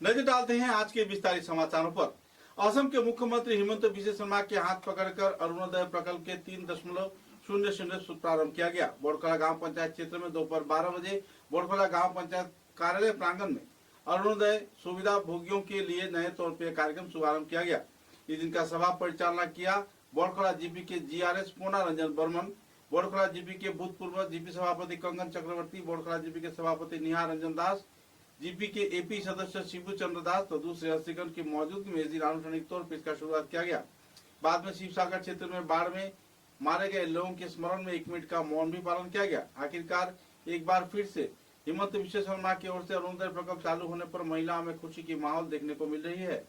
नजर डालते हैं आज के विस्तारित समाचारों पर। असम के मुख्यमंत्री हिमंत बिस्वा शर्मा के हाथ पकड़कर अरुणोदय प्रकल्प के 3.00 प्रारंभ किया गया। बोड़खला गांव पंचायत क्षेत्र में दोपहर 12 बजे बोड़खला गांव पंचायत कार्यालय प्रांगण में अरुणोदय सुविधा भोगियों के लिए नए तौर पर कार्यक्रम शुभारंभ किया गया। इस दिन का सभा परिचालना किया बोड़खला जीपी के जीआरएस पूर्णा रंजन बर्मन, बोड़खला जीपी के भूतपूर्व जीपी सभापति कंगन चक्रवर्ती, बोड़खला जीपी के सभापति निहार रंजन दास, जीपी के एपी सदस्य शिबू चंद्र दास तो दूसरे हस्तिगण की मौजूदगी में इस दिन आनुষ্ঠাनिक तौर पर इसका शुरुआत किया गया। बाद में शिवसागर क्षेत्र में बाढ़ में मारे गए लोगों के स्मरण में 1 मिनट का मौन भी पालन किया गया। आखिरकार एक बार फिर से हिमंत बिस्वा शर्मा की ओर से अरुणोदय प्रकल्प चालू होने पर महिलाओं में खुशी की माहौल देखने को मिल रही है।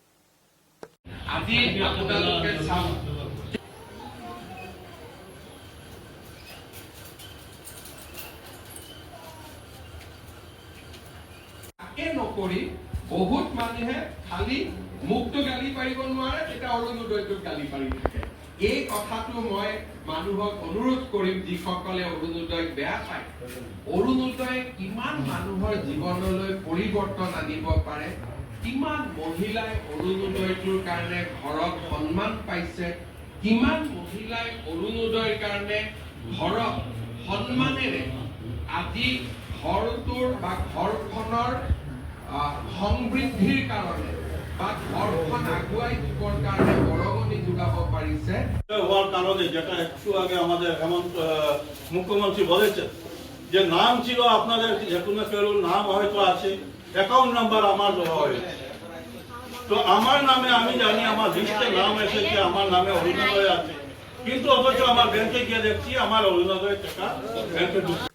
बहुत मानुहे खाली मुक्त गाली पारिब नोवारे तेटा अरुणोदयक गाली पारि थाके। এই কথাটো মই মানুহক অনুৰোধ কৰিম যিসকলে অৰুণোদয়ক বেয়া পায়। অৰুণোদয় কিমান মানুহৰ জীৱনলৈ পৰিৱৰ্তন আনিব পাৰে, কিমান মহিলাই অৰুণোদয়টোৰ কাৰণে ঘৰত সন্মান পাইছে, কিমান মহিলাই অৰুণোদয়ৰ কাৰণে ঘৰত সন্মানেৰে আজি ঘৰটোৰ বা ঘৰখনৰ সমৃদ্ধিৰ কাৰণে বা ঘৰখন আগুৱাই দিবৰ কাৰণে বৰঙণি যোগাব পাৰিছে। হওয়ার কারণে যেটা একটু আগে আমাদের হেমন্ত মুখ্যমন্ত্রী বলেছেন যে নাম ছিল আপনাদের যে কোনো কেউ নাম হয়তো আছে, অ্যাকাউন্ট নাম্বার আমার দেওয়া হয়েছে। তো আমার নামে আমি জানি আমার লিস্টে নাম এসেছে, আমার নামে অরুণোদয় আছে, কিন্তু অথচ আমার ব্যাংকে গিয়ে দেখছি আমার অরুণোদয় টাকা ব্যাংকে ঢুকছে।